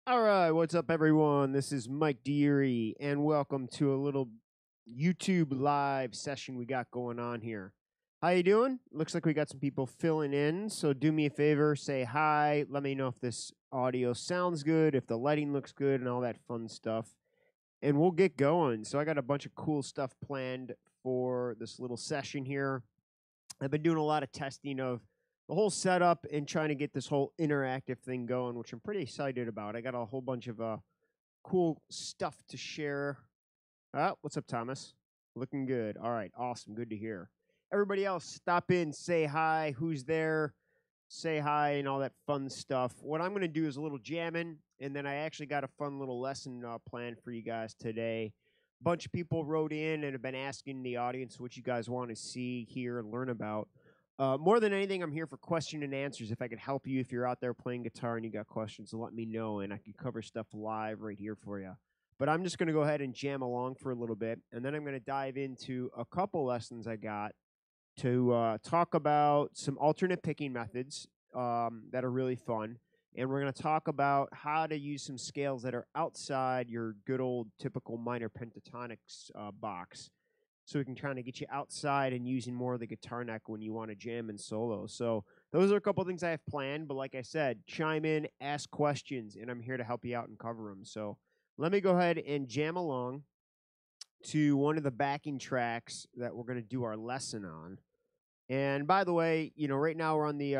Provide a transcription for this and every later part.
All right, what's up, everyone? This is Mike Deary, and welcome to a little YouTube live session we got going on here. How you doing? Looks like we got some people filling in, so do me a favor, say hi. Let me know if this audio sounds good, if the lighting looks good, and all that fun stuff. And we'll get going. So I got a bunch of cool stuff planned for this little session here. I've been doing a lot of testing of the whole setup and trying to get this whole interactive thing going, which I'm pretty excited about. I got a whole bunch of cool stuff to share. What's up, Thomas? Looking good. All right, awesome. Good to hear. Everybody else, stop in, say hi. Who's there? Say hi and all that fun stuff. What I'm going to do is a little jamming, and then I actually got a fun little lesson planned for you guys today. A bunch of people wrote in and have been asking the audience what you guys want to see, hear, and learn about. More than anything, I'm here for question and answers. If I could help you, if you're out there playing guitar and you got questions, let me know, and I can cover stuff live right here for you. But I'm just going to go ahead and jam along for a little bit, and then I'm going to dive into a couple lessons I got to talk about some alternate picking methods that are really fun. And we're going to talk about how to use some scales that are outside your good old typical minor pentatonics box. So we can kind of get you outside and using more of the guitar neck when you want to jam and solo. So those are a couple things I have planned. But like I said, chime in, ask questions, and I'm here to help you out and cover them. So let me go ahead and jam along to one of the backing tracks that we're going to do our lesson on. And by the way, right now we're on the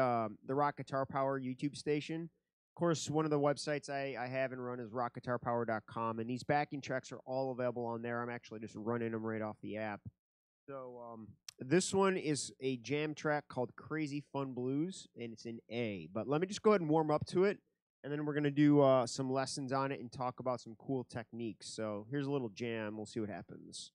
Rock Guitar Power YouTube station. Of course, one of the websites I have and run is rockguitarpower.com, and these backing tracks are all available on there. I'm actually just running them right off the app. So this one is a jam track called Crazy Fun Blues, and it's in A. But let me just go ahead and warm up to it, and then we're going to do some lessons on it and talk about some cool techniques. So here's a little jam. We'll see what happens.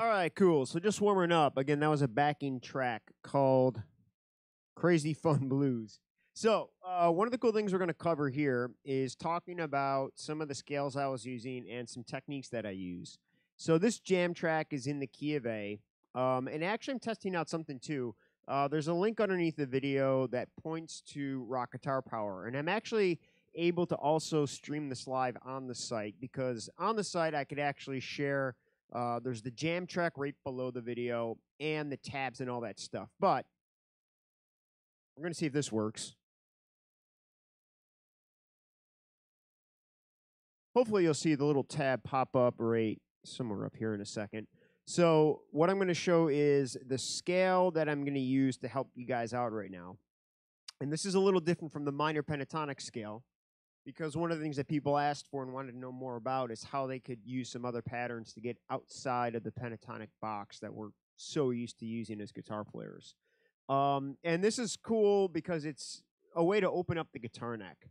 All right, cool. So just warming up. Again, that was a backing track called Crazy Fun Blues. So one of the cool things we're going to cover here is talking about some of the scales I was using and some techniques that I use. So this jam track is in the key of A. And actually, I'm testing out something too. There's a link underneath the video that points to Rock Guitar Power. And I'm actually able to also stream this live on the site because on the site I could actually share. There's the jam track right below the video and the tabs and all that stuff. But we're going to see if this works. Hopefully you'll see the little tab pop up right somewhere up here in a second. So what I'm going to show is the scale that I'm going to use to help you guys out right now. And this is a little different from the minor pentatonic scale because one of the things that people asked for and wanted to know more about is how they could use some other patterns to get outside of the pentatonic box that we're so used to using as guitar players. And this is cool because it's a way to open up the guitar neck.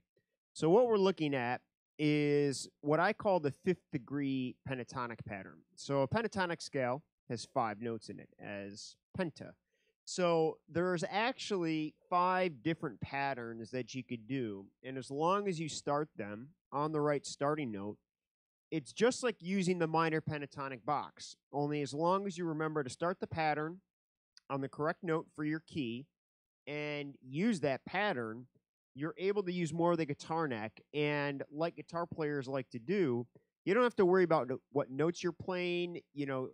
So what we're looking at is what I call the 5th degree pentatonic pattern. So a pentatonic scale has 5 notes in it as penta. So there's actually 5 different patterns that you could do, and as long as you start them on the right starting note, it's just like using the minor pentatonic box, only as long as you remember to start the pattern on the correct note for your key and use that pattern, you're able to use more of the guitar neck. And like guitar players like to do, you don't have to worry about what notes you're playing,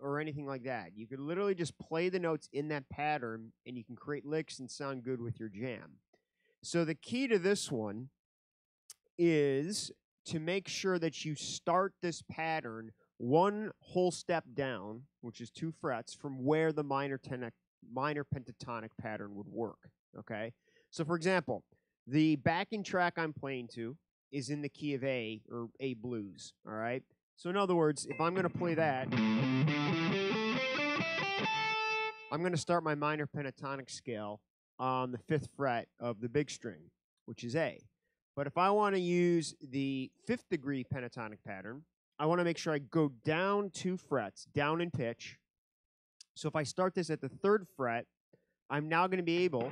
or anything like that. You can literally just play the notes in that pattern, and you can create licks and sound good with your jam. So the key to this one is to make sure that you start this pattern one whole step down, which is 2 frets, from where the minor pentatonic pattern would work, okay? So for example, the backing track I'm playing to is in the key of A, or A blues, all right? So in other words, if I'm going to play that, I'm going to start my minor pentatonic scale on the 5th fret of the big string, which is A. But if I want to use the 5th degree pentatonic pattern, I want to make sure I go down 2 frets, down in pitch. So if I start this at the 3rd fret, I'm now going to be able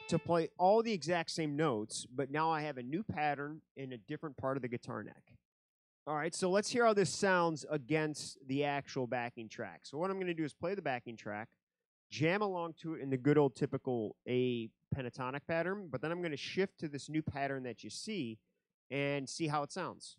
to play all the exact same notes, but now I have a new pattern in a different part of the guitar neck. All right, so let's hear how this sounds against the actual backing track. So what I'm going to do is play the backing track, jam along to it in the good old typical A pentatonic pattern, but then I'm going to shift to this new pattern that you see and see how it sounds.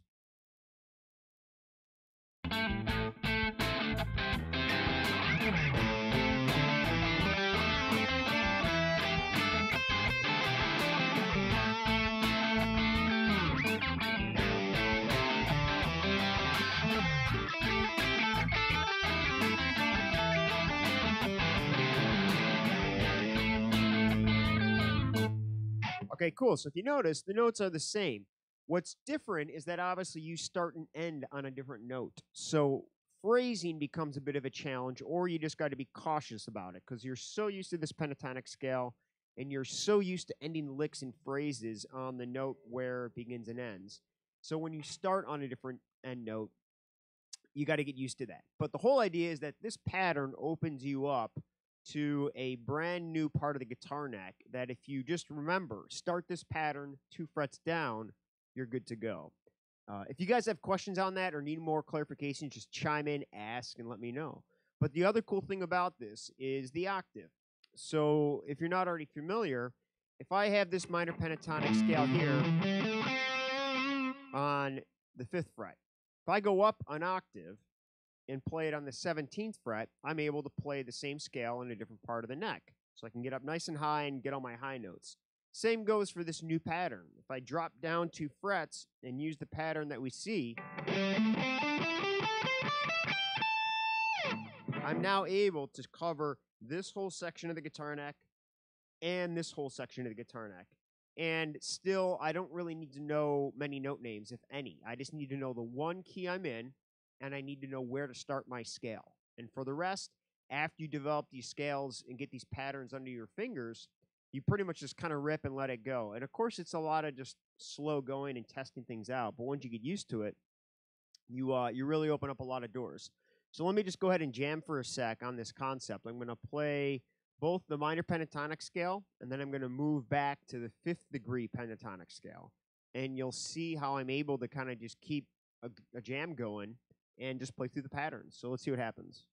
Okay, cool. So if you notice, the notes are the same. What's different is that obviously you start and end on a different note. So phrasing becomes a bit of a challenge, or you just got to be cautious about it because you're so used to this pentatonic scale and you're so used to ending licks and phrases on the note where it begins and ends. So when you start on a different end note, you got to get used to that. But the whole idea is that this pattern opens you up to a brand new part of the guitar neck that if you just remember, start this pattern 2 frets down, you're good to go. If you guys have questions on that or need more clarification, just chime in, ask, and let me know. But the other cool thing about this is the octave. So if you're not already familiar, if I have this minor pentatonic scale here on the 5th fret, if I go up an octave and play it on the 17th fret, I'm able to play the same scale in a different part of the neck. So I can get up nice and high and get all my high notes. Same goes for this new pattern. If I drop down 2 frets and use the pattern that we see, I'm now able to cover this whole section of the guitar neck and this whole section of the guitar neck. And still, I don't really need to know many note names, if any. I just need to know the one key I'm in, and I need to know where to start my scale. And for the rest, after you develop these scales and get these patterns under your fingers, you pretty much just kind of rip and let it go. And of course, it's a lot of just slow going and testing things out. But once you get used to it, you really open up a lot of doors. So let me just go ahead and jam for a sec on this concept. I'm going to play both the minor pentatonic scale, and then I'm going to move back to the 5th degree pentatonic scale. And you'll see how I'm able to kind of just keep a jam going and just play through the patterns. So let's see what happens.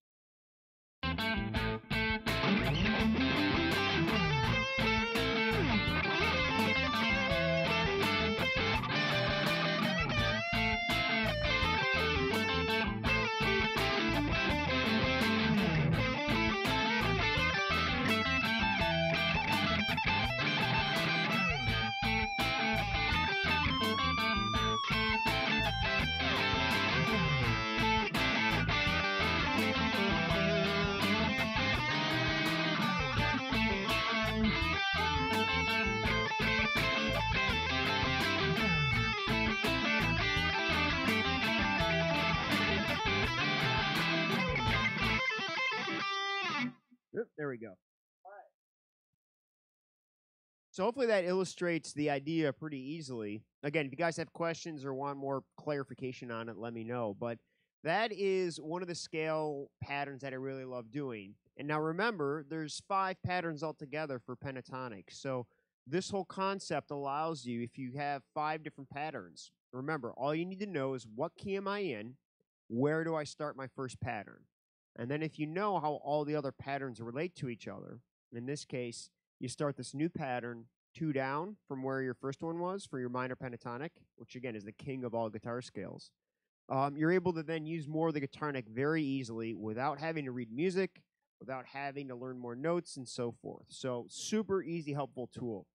There we go. So hopefully that illustrates the idea pretty easily. Again, if you guys have questions or want more clarification on it, let me know. But that is one of the scale patterns that I really love doing. And now remember, there's 5 patterns altogether for pentatonic. So this whole concept allows you, if you have 5 different patterns, remember, all you need to know is what key am I in, where do I start my first pattern? And then if you know how all the other patterns relate to each other, in this case, you start this new pattern 2 down from where your first one was for your minor pentatonic, which again is the king of all guitar scales. You're able to then use more of the guitarnic very easily without having to read music, without having to learn more notes and so forth. So super easy, helpful tool.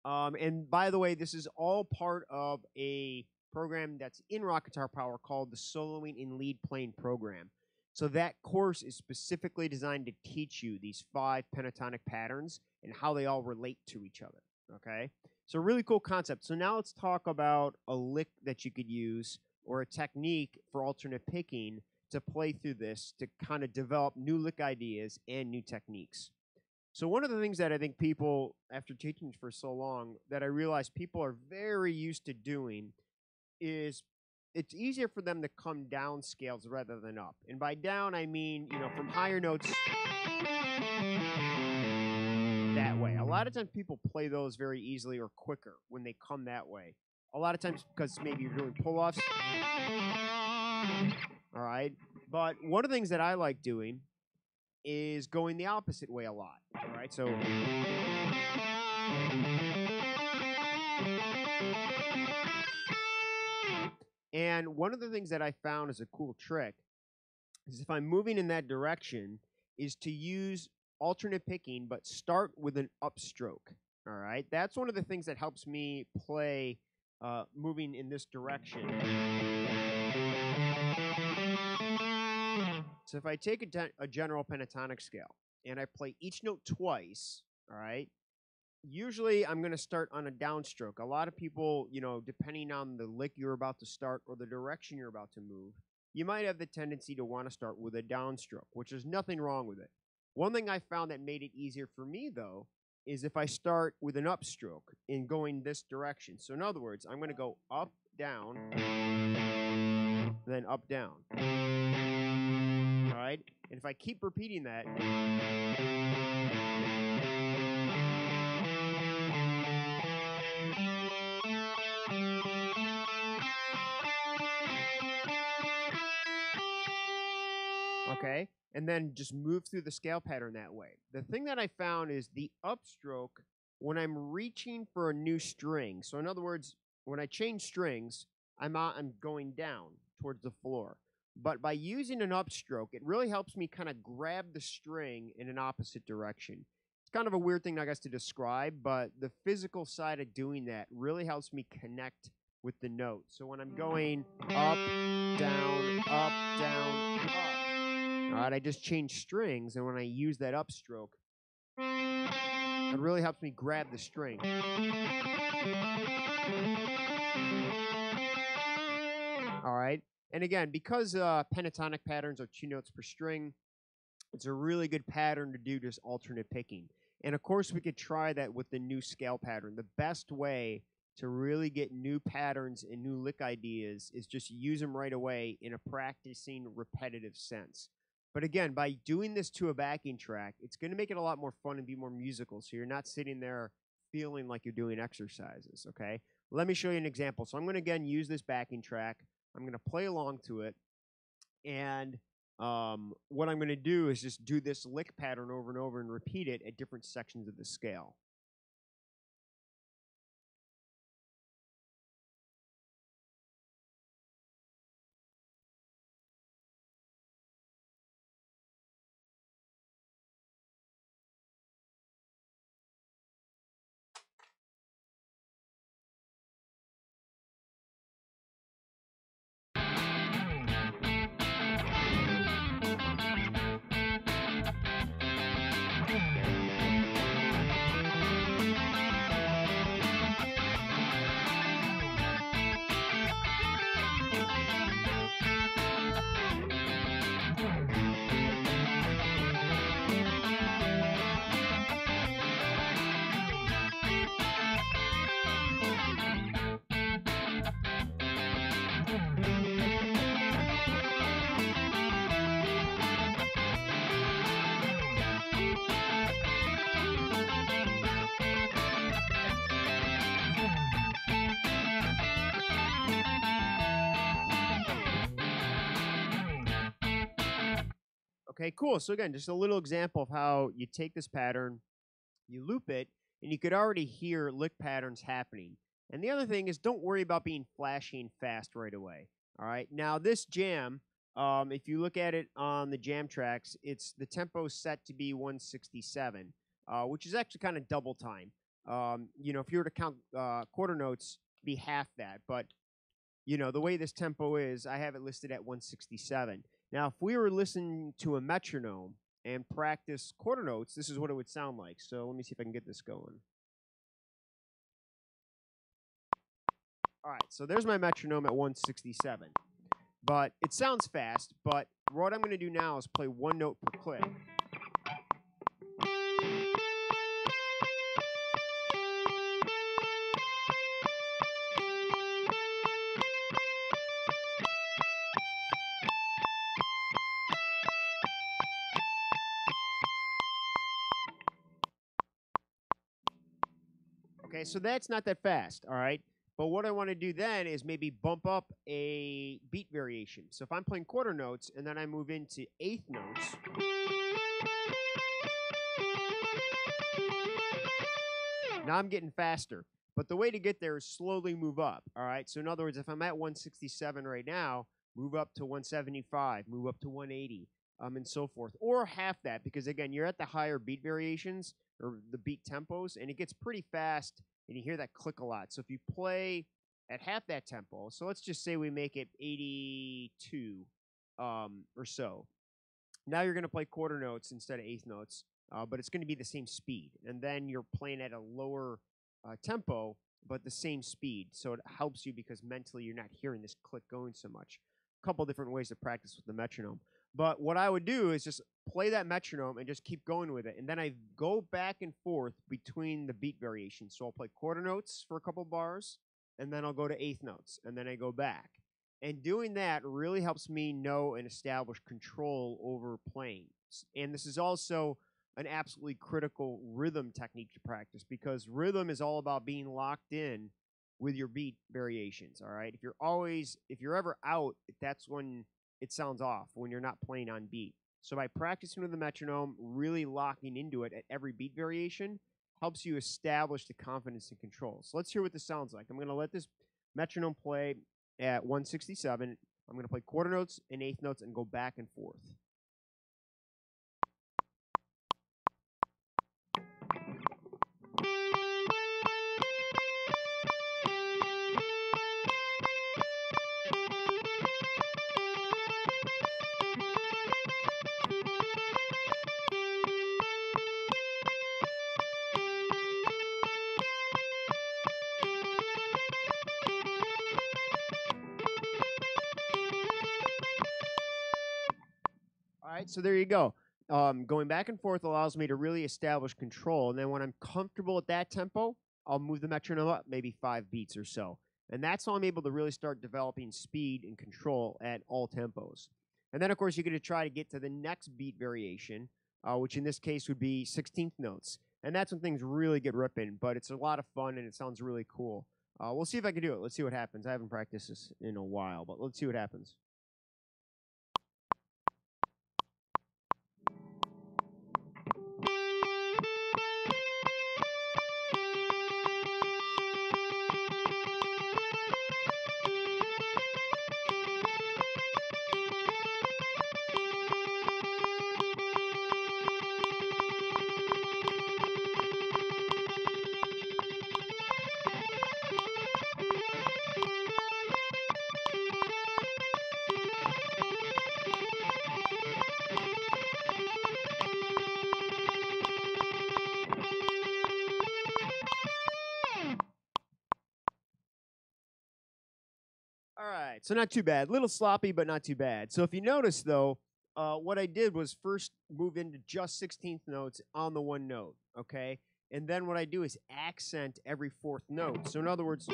And by the way, this is all part of a program that's in Rock Guitar Power called the Soloing in Lead Playing program. So that course is specifically designed to teach you these 5 pentatonic patterns and how they all relate to each other, okay? So really cool concept. So now let's talk about a lick that you could use or a technique for alternate picking to play through this to kind of develop new lick ideas and new techniques. So one of the things that I think people, after teaching for so long, that I realize people are very used to doing is it's easier for them to come down scales rather than up. And by down, I mean, from higher notes that way. A lot of times people play those very easily or quicker when they come that way. A lot of times because maybe you're doing pull-offs. All right. But one of the things that I like doing is going the opposite way a lot. All right. So and one of the things that I found is a cool trick is if I'm moving in that direction is to use alternate picking, but start with an upstroke. All right. That's one of the things that helps me play moving in this direction. So if I take a general pentatonic scale and I play each note twice, all right, usually I'm going to start on a downstroke. A lot of people, depending on the lick you're about to start or the direction you're about to move, you might have the tendency to want to start with a downstroke, which is nothing wrong with it. One thing I found that made it easier for me, though, is if I start with an upstroke in going this direction. So in other words, I'm going to go up, down, then up, down. All right? And if I keep repeating that, okay, and then just move through the scale pattern that way. The thing that I found is the upstroke when I'm reaching for a new string. So in other words, when I change strings, I'm going down towards the floor. But by using an upstroke, it really helps me kind of grab the string in an opposite direction. It's kind of a weird thing, I guess, to describe, but the physical side of doing that really helps me connect with the note. So when I'm going up, down, up, down, up, all right, I just change strings, and when I use that upstroke, it really helps me grab the string. All right, and again, because pentatonic patterns are 2 notes per string, it's a really good pattern to do just alternate picking. And of course, we could try that with the new scale pattern. The best way to really get new patterns and new lick ideas is just use them right away in a practicing, repetitive sense. But again, by doing this to a backing track, it's going to make it a lot more fun and be more musical, so you're not sitting there feeling like you're doing exercises, okay? Let me show you an example. So I'm going to, again, use this backing track. I'm going to play along to it, and what I'm going to do is just do this lick pattern over and over and repeat it at different sections of the scale. Okay, cool. So again, just a little example of how you take this pattern, you loop it, and you could already hear lick patterns happening. And the other thing is don't worry about being flashy and fast right away. All right. Now this jam, if you look at it on the jam tracks, it's the tempo set to be 167, which is actually kind of double time. If you were to count quarter notes, it'd be half that. But the way this tempo is, I have it listed at 167. Now, if we were listening to a metronome and practice quarter notes, this is what it would sound like. So let me see if I can get this going. All right, so there's my metronome at 167. But it sounds fast, but what I'm going to do now is play one note per click. Okay, so that's not that fast, all right? But what I want to do then is maybe bump up a beat variation. So if I'm playing quarter notes and then I move into eighth notes, now I'm getting faster. But the way to get there is slowly move up, all right? So in other words, if I'm at 167 right now, move up to 175, move up to 180, and so forth. Or half that, because again, you're at the higher beat variations, or the beat tempos, and it gets pretty fast, and you hear that click a lot. So if you play at half that tempo, so let's just say we make it 82 or so. Now you're going to play quarter notes instead of eighth notes, but it's going to be the same speed. And then you're playing at a lower tempo, but the same speed. So it helps you because mentally you're not hearing this click going so much. A couple different ways to practice with the metronome. But what I would do is just play that metronome and just keep going with it. And then I go back and forth between the beat variations. So I'll play quarter notes for a couple bars, and then I'll go to eighth notes, and then I go back. And doing that really helps me know and establish control over playing. And this is also an absolutely critical rhythm technique to practice because rhythm is all about being locked in with your beat variations, all right? If you're ever out, that's when it sounds off, when you're not playing on beat. So by practicing with the metronome, really locking into it at every beat variation helps you establish the confidence and control. So let's hear what this sounds like. I'm going to let this metronome play at 167. I'm going to play quarter notes and eighth notes and go back and forth. All right, so there you go. Going back and forth allows me to really establish control. And then when I'm comfortable at that tempo, I'll move the metronome up maybe 5 beats or so. And that's how I'm able to really start developing speed and control at all tempos. And then, of course, you're going to try to get to the next beat variation, which in this case would be 16th notes. And that's when things really get ripping, but it's a lot of fun and it sounds really cool. We'll see if I can do it. Let's see what happens. I haven't practiced this in a while, but let's see what happens. All right, so not too bad. A little sloppy, but not too bad. So if you notice, though, what I did was first move into just 16th notes on the one note, okay? And then what I do is accent every fourth note. So in other words,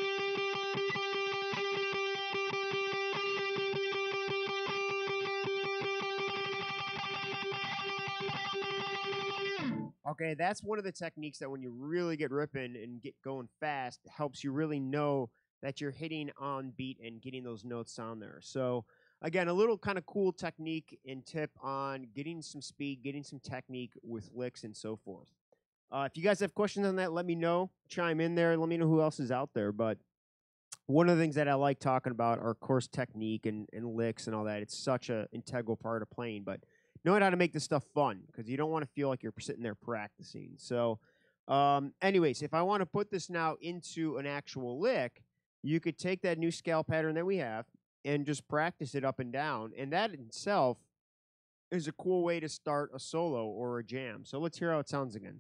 okay, that's one of the techniques that when you really get ripping and get going fast, helps you really know that you're hitting on beat and getting those notes on there. So again, a little kind of cool technique and tip on getting some speed, getting some technique with licks and so forth. If you guys have questions on that, let me know. Chime in there. Let me know who else is out there. But one of the things that I like talking about are course technique and licks and all that. It's such an integral part of playing. But knowing how to make this stuff fun, because you don't want to feel like you're sitting there practicing. So, anyways, if I want to put this now into an actual lick, you could take that new scale pattern that we have and just practice it up and down. And that in itself is a cool way to start a solo or a jam. So let's hear how it sounds again.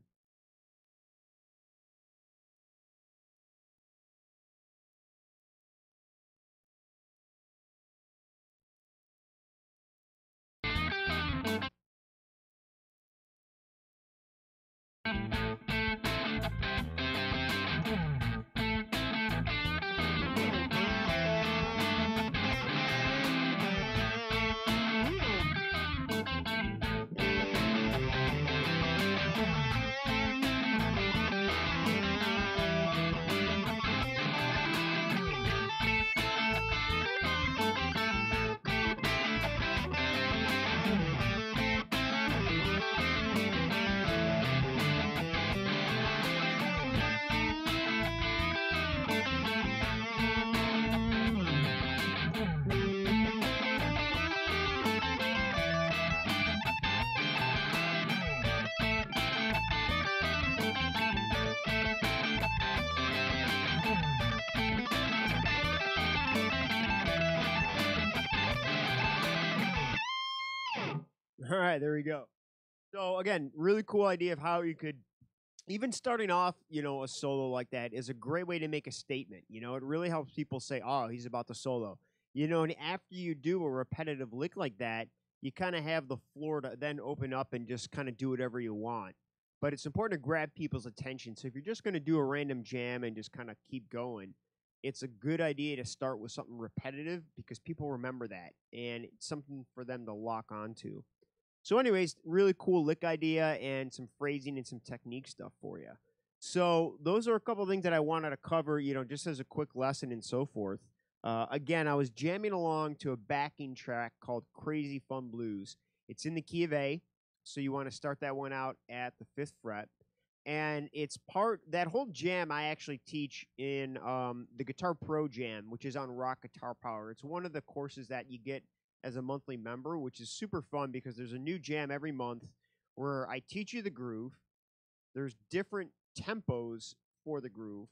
All right, there we go. So again, really cool idea of how you could, even starting off, a solo like that is a great way to make a statement. It really helps people say, "Oh, he's about to solo." And after you do a repetitive lick like that, you kind of have the floor to then open up and just kind of do whatever you want. But it's important to grab people's attention. So if you're just going to do a random jam and just kind of keep going, it's a good idea to start with something repetitive because people remember that and it's something for them to lock onto. So, anyways, really cool lick idea and some phrasing and some technique stuff for you. So, those are a couple of things that I wanted to cover, just as a quick lesson and so forth. Again, I was jamming along to a backing track called Crazy Fun Blues. It's in the key of A, so you want to start that one out at the 5th fret. And that whole jam I actually teach in the Guitar Pro Jam, which is on Rock Guitar Power. It's one of the courses that you get as a monthly member, which is super fun because there's a new jam every month where I teach you the groove. There's different tempos for the groove.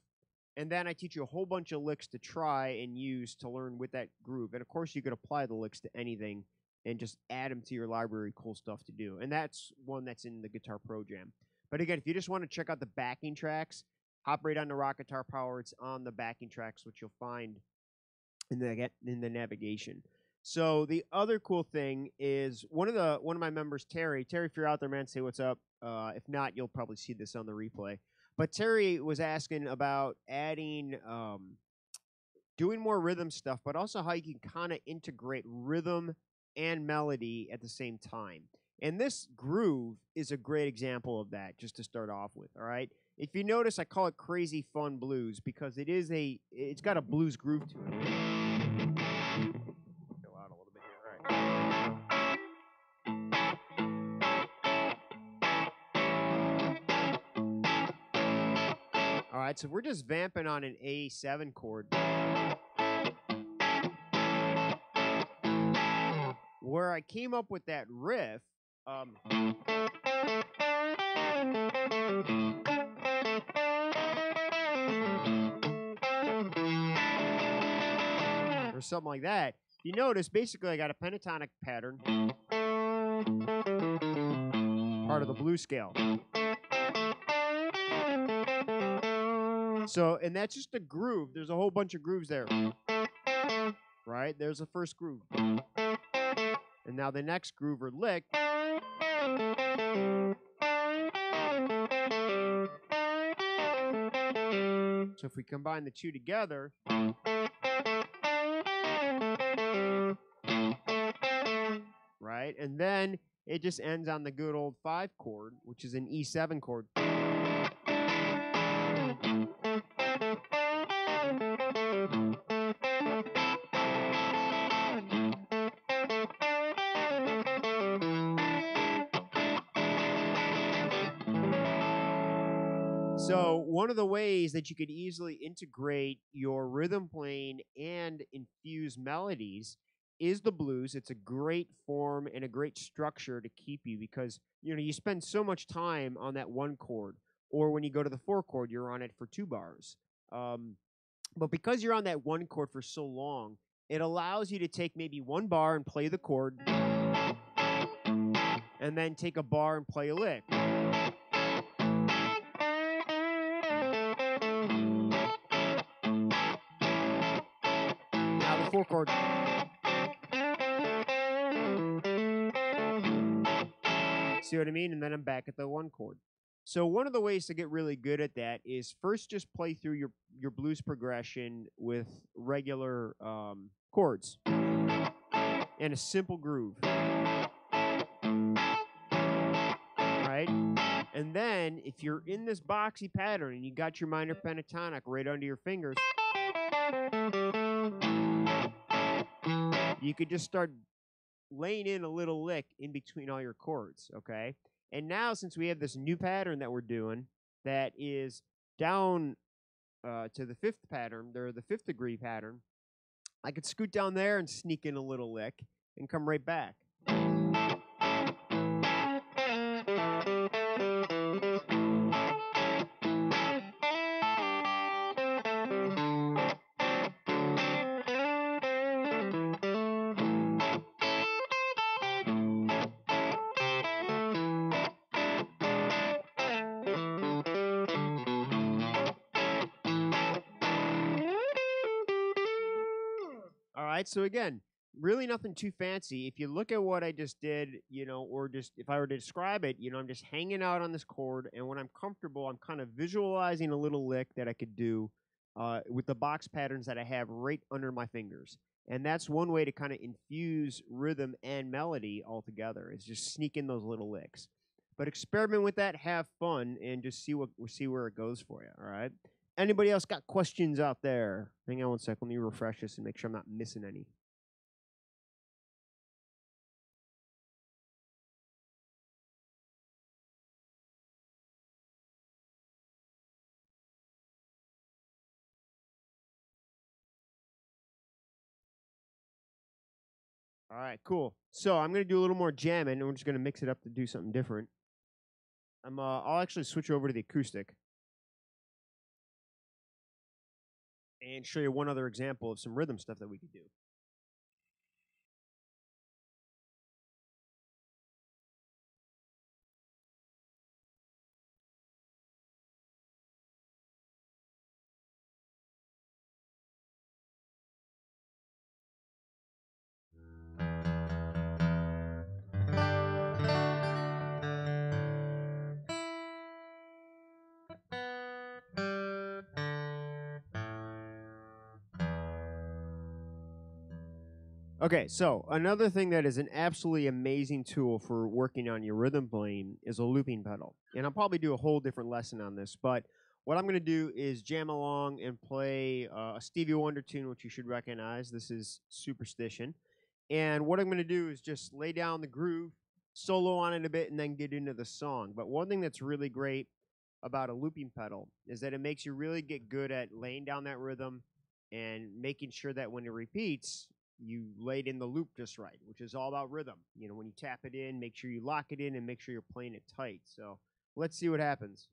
And then I teach you a whole bunch of licks to try and use to learn with that groove. And of course, you could apply the licks to anything and just add them to your library. Cool stuff to do. And that's one that's in the Guitar Pro Jam. But again, if you just want to check out the backing tracks, hop right on the Rock Guitar Power. It's on the backing tracks, which you'll find in the navigation. So the other cool thing is one of my members, Terry. Terry, if you're out there, man, say what's up. If not, you'll probably see this on the replay. But Terry was asking about adding, doing more rhythm stuff, but also how you can kind of integrate rhythm and melody at the same time. And this groove is a great example of that, just to start off with, all right? If you notice, I call it Crazy Fun Blues because it's got a blues groove to it. Go out a little bit here, all right. All right, so we're just vamping on an A7 chord. Where I came up with that riff, or something like that. You notice, basically, I got a pentatonic pattern, part of the blues scale. So, and that's just a groove. There's a whole bunch of grooves there. Right? There's the first groove. And now the next groove or lick. So if we combine the two together, right? And then it just ends on the good old 5 chord, which is an E7 chord. So one of the ways that you could easily integrate your rhythm playing and infuse melodies is the blues. It's a great form and a great structure to keep you because you spend so much time on that one chord, or when you go to the four chord, you're on it for 2 bars. Um, but because you're on that one chord for so long, it allows you to take maybe 1 bar and play the chord, and then take a bar and play a lick. Now the four chord. See what I mean? And then I'm back at the one chord. So one of the ways to get really good at that is first just play through your blues progression with regular chords and a simple groove. Right? And then if you're in this boxy pattern and you got your minor pentatonic right under your fingers, you could just start laying in a little lick in between all your chords, okay? And now, since we have this new pattern that we're doing that is down to the fifth pattern, or the fifth degree pattern, I could scoot down there and sneak in a little lick and come right back. All right, so again, really nothing too fancy. If you look at what I just did, or just if I were to describe it, I'm just hanging out on this chord, and when I'm comfortable, I'm kind of visualizing a little lick that I could do with the box patterns that I have right under my fingers. And that's one way to kind of infuse rhythm and melody all together, is just sneak in those little licks. But experiment with that, have fun, and just see where it goes for you, all right? Anybody else got questions out there? Hang on one sec. Let me refresh this and make sure I'm not missing any. All right, cool. So I'm going to do a little more jamming, and we're just going to mix it up to do something different. I'll actually switch over to the acoustic and show you one other example of some rhythm stuff that we could do. Okay, so another thing that is an absolutely amazing tool for working on your rhythm playing is a looping pedal. And I'll probably do a whole different lesson on this, but what I'm going to do is jam along and play a Stevie Wonder tune, which you should recognize. This is Superstition. And what I'm going to do is just lay down the groove, solo on it a bit, and then get into the song. But one thing that's really great about a looping pedal is that it makes you really get good at laying down that rhythm and making sure that when it repeats, you laid in the loop just right, which is all about rhythm. When you tap it in, make sure you lock it in and make sure you're playing it tight. So let's see what happens.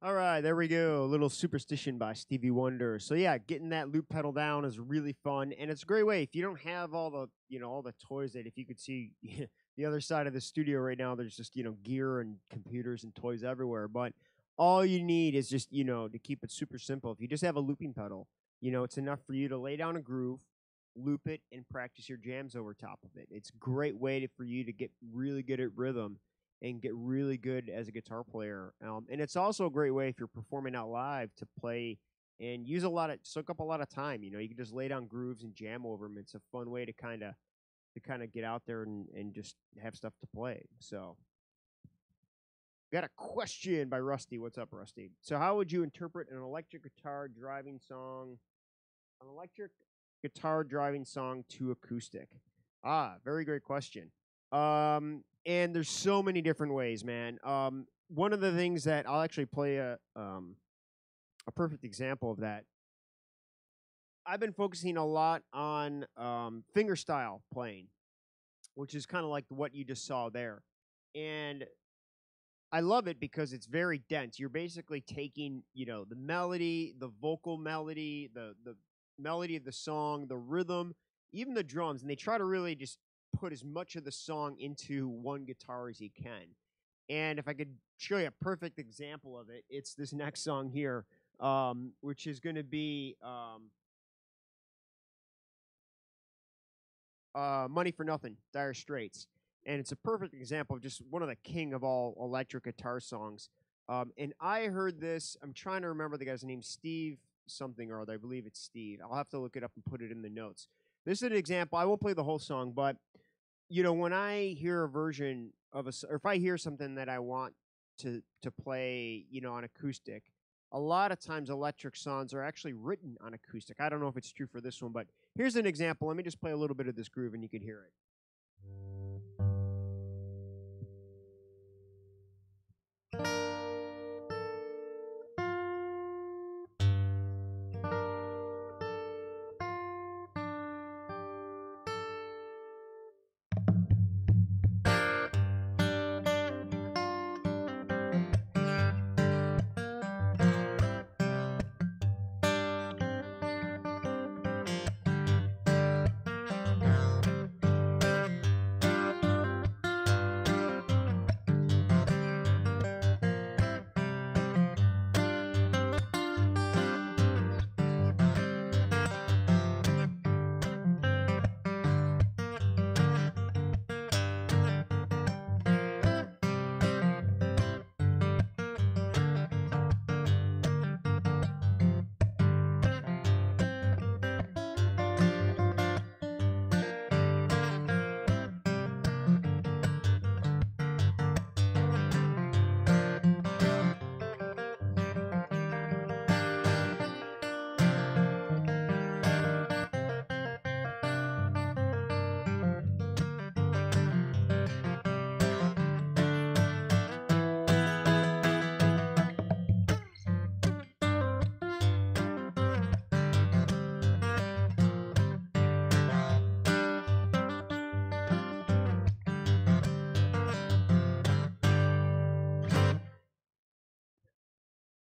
All right, there we go. A little Superstition by Stevie Wonder. So yeah, getting that loop pedal down is really fun, and it's a great way if you don't have all the all the toys that if you could see the other side of the studio right now, there's just gear and computers and toys everywhere. But all you need is just to keep it super simple. If you just have a looping pedal, it's enough for you to lay down a groove, loop it, and practice your jams over top of it. It's a great way for you to get really good at rhythm and get really good as a guitar player. And it's also a great way if you're performing out live to play and soak up a lot of time. You can just lay down grooves and jam over them. It's a fun way to kind of get out there and just have stuff to play. So, got a question by Rusty. What's up, Rusty? So, how would you interpret an electric guitar driving song? An electric guitar driving song to acoustic? Very great question. And there's so many different ways, man. One of the things that I'll actually play a perfect example of that. I've been focusing a lot on fingerstyle playing, which is kind of like what you just saw there, and I love it because it's very dense. You're basically taking, the melody, the vocal melody, the melody of the song, the rhythm, even the drums, and they try to really just put as much of the song into one guitar as he can. And if I could show you a perfect example of it, it's this next song here, which is going to be Money for Nothing, Dire Straits. And it's a perfect example of just one of the king of all electric guitar songs. And I heard this, I'm trying to remember the guy's name, Steve something or other. I believe it's Steve. I'll have to look it up and put it in the notes. This is an example. I won't play the whole song, but when I hear a version of or if I hear something that I want to play, on acoustic, a lot of times electric songs are actually written on acoustic. I don't know if it's true for this one, but here's an example. Let me just play a little bit of this groove and you can hear it.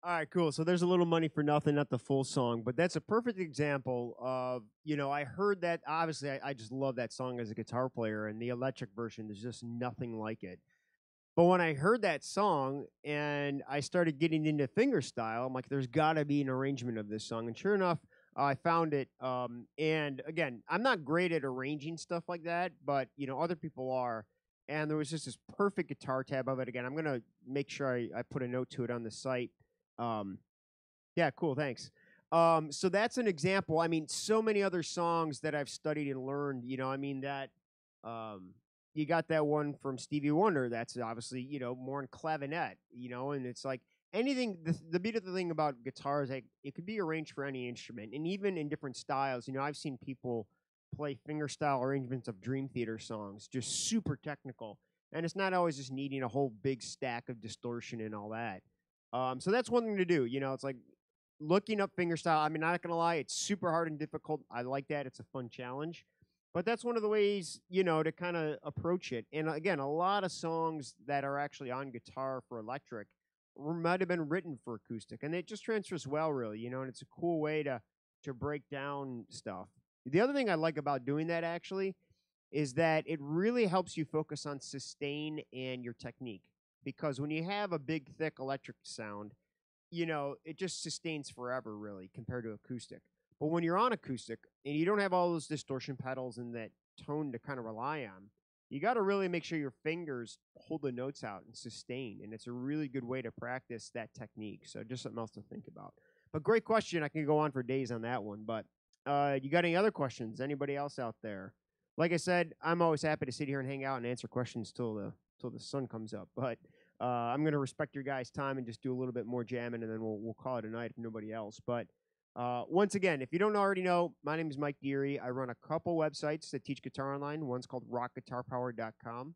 All right, cool. So there's a little Money for Nothing, not the full song, but that's a perfect example of, I heard that. Obviously, I just love that song as a guitar player, and the electric version, there's just nothing like it. But when I heard that song and I started getting into fingerstyle, I'm like, there's got to be an arrangement of this song. And sure enough, I found it. And again, I'm not great at arranging stuff like that, but, other people are. And there was just this perfect guitar tab of it. Again, I'm going to make sure I put a note to it on the site. Yeah, cool, thanks. So that's an example. I mean, so many other songs that I've studied and learned, that you got that one from Stevie Wonder that's obviously, more in clavinet, and it's like anything, the beautiful thing about guitars, like, it could be arranged for any instrument, and even in different styles. I've seen people play fingerstyle arrangements of Dream Theater songs, just super technical, and it's not always just needing a whole big stack of distortion and all that. So that's one thing to do. It's like looking up fingerstyle. I mean, not gonna lie, it's super hard and difficult. I like that. It's a fun challenge. But that's one of the ways, to kind of approach it. And again, a lot of songs that are actually on guitar for electric might have been written for acoustic, and it just transfers well, really, and it's a cool way to break down stuff. The other thing I like about doing that actually is that it really helps you focus on sustain and your technique. Because when you have a big, thick electric sound, it just sustains forever, really, compared to acoustic. But when you're on acoustic and you don't have all those distortion pedals and that tone to kind of rely on, you got to really make sure your fingers hold the notes out and sustain. And it's a really good way to practice that technique. So just something else to think about. But great question. I can go on for days on that one. But you got any other questions? Anybody else out there? Like I said, I'm always happy to sit here and hang out and answer questions till the sun comes up. But I'm going to respect your guys' time and just do a little bit more jamming, and then we'll call it a night if nobody else. But once again, if you don't already know, my name is Mike Deary. I run a couple websites that teach guitar online. One's called rockguitarpower.com.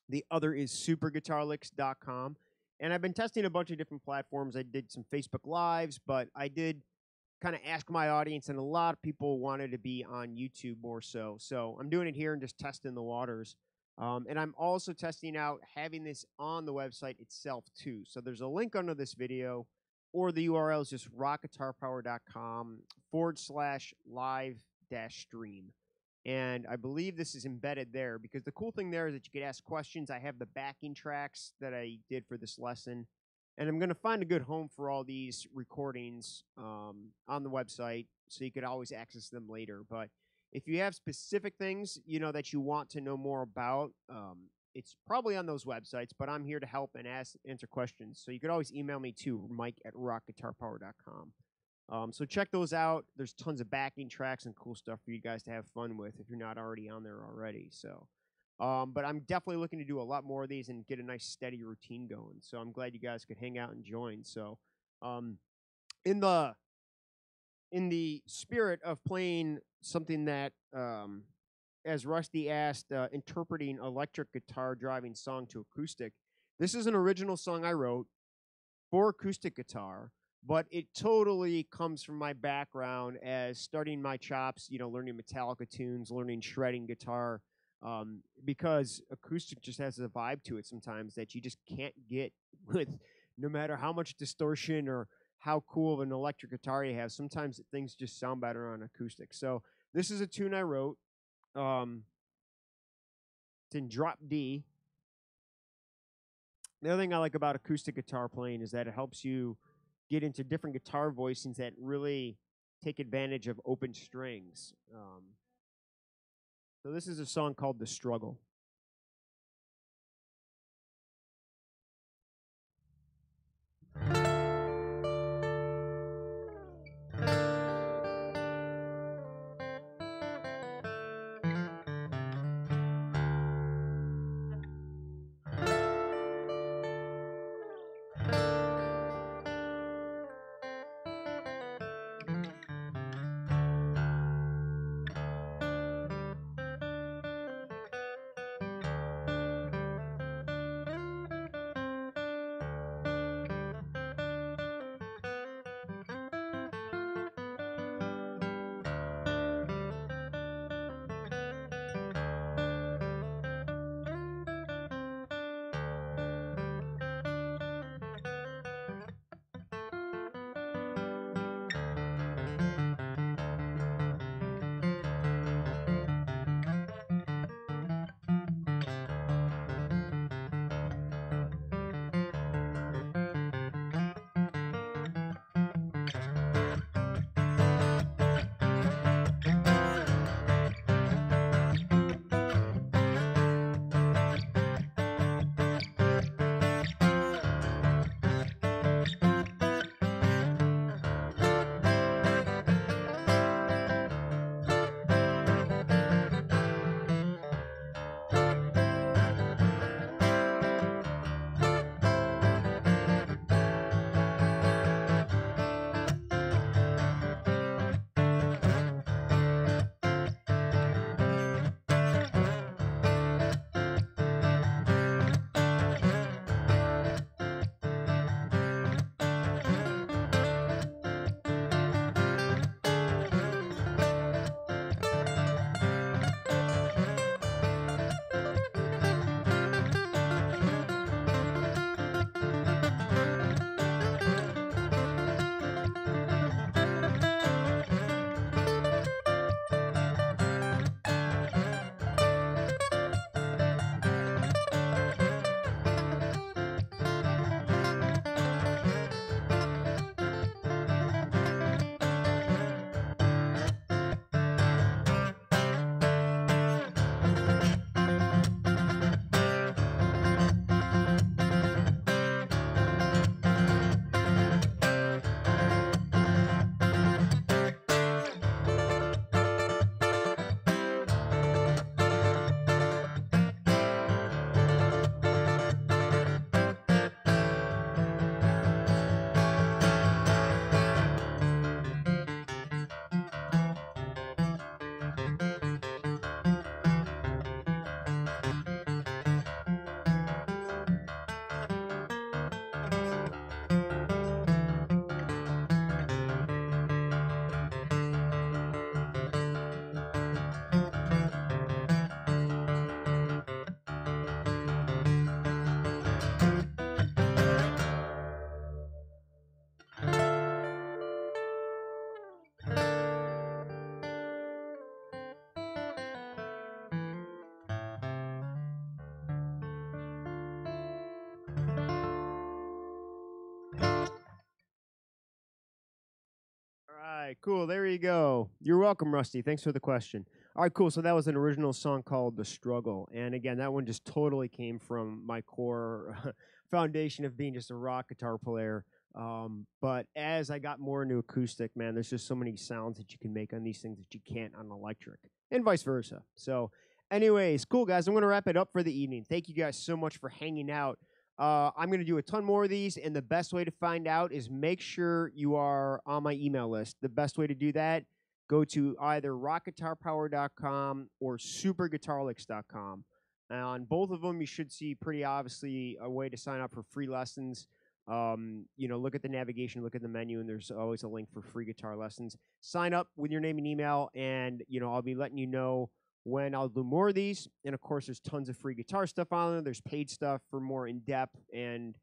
The other is superguitarlicks.com. And I've been testing a bunch of different platforms. I did some Facebook Lives, but I did kind of ask my audience, and a lot of people wanted to be on YouTube more so. So I'm doing it here and just testing the waters. And I'm also testing out having this on the website itself too. So there's a link under this video, or the URL is just rockguitarpower.com/live-stream. And I believe this is embedded there because the cool thing there is that you could ask questions. I have the backing tracks that I did for this lesson. And I'm going to find a good home for all these recordings on the website so you could always access them later. But if you have specific things, that you want to know more about, it's probably on those websites, but I'm here to help and answer questions. So you could always email me to mike@rockguitarpower.com. So check those out. There's tons of backing tracks and cool stuff for you guys to have fun with if you're not already on there already. So, but I'm definitely looking to do a lot more of these and get a nice steady routine going. So I'm glad you guys could hang out and join. So, in the spirit of playing something that, as Rusty asked, interpreting electric guitar driving song to acoustic, this is an original song I wrote for acoustic guitar, but it totally comes from my background as starting my chops, learning Metallica tunes, learning shredding guitar, because acoustic just has a vibe to it sometimes that you just can't get with no matter how much distortion or how cool of an electric guitar you have. Sometimes things just sound better on acoustic. So this is a tune I wrote. It's in drop D. The other thing I like about acoustic guitar playing is that it helps you get into different guitar voicings that really take advantage of open strings. So this is a song called The Struggle. right, cool. There you go. You're welcome, Rusty. Thanks for the question. All right, cool. So that was an original song called "The Struggle," and again, that one just totally came from my core foundation of being just a rock guitar player. But as I got more into acoustic, man, there's just so many sounds that you can make on these things that you can't on electric, and vice versa. So, anyways, cool guys. I'm gonna wrap it up for the evening. Thank you guys so much for hanging out. I'm going to do a ton more of these, and the best way to find out is make sure you are on my email list. The best way to do that, go to either rockguitarpower.com or superguitarlicks.com. On both of them, you should see pretty obviously a way to sign up for free lessons. Look at the navigation, look at the menu, and there's always a link for free guitar lessons. Sign up with your name and email, and I'll be letting you know when I'll do more of these. And of course, there's tons of free guitar stuff on there. There's paid stuff for more in-depth and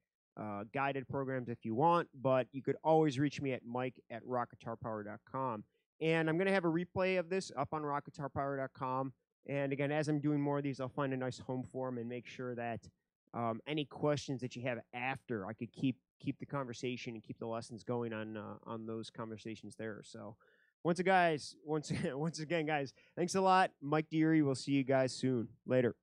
guided programs if you want. But you could always reach me at mike@rockguitarpower.com. And I'm going to have a replay of this up on rockguitarpower.com. And again, as I'm doing more of these, I'll find a nice home for them and make sure that any questions that you have after, I could keep the conversation and keep the lessons going on those conversations there. So once again, guys, thanks a lot. Mike Deary. We'll see you guys soon. Later.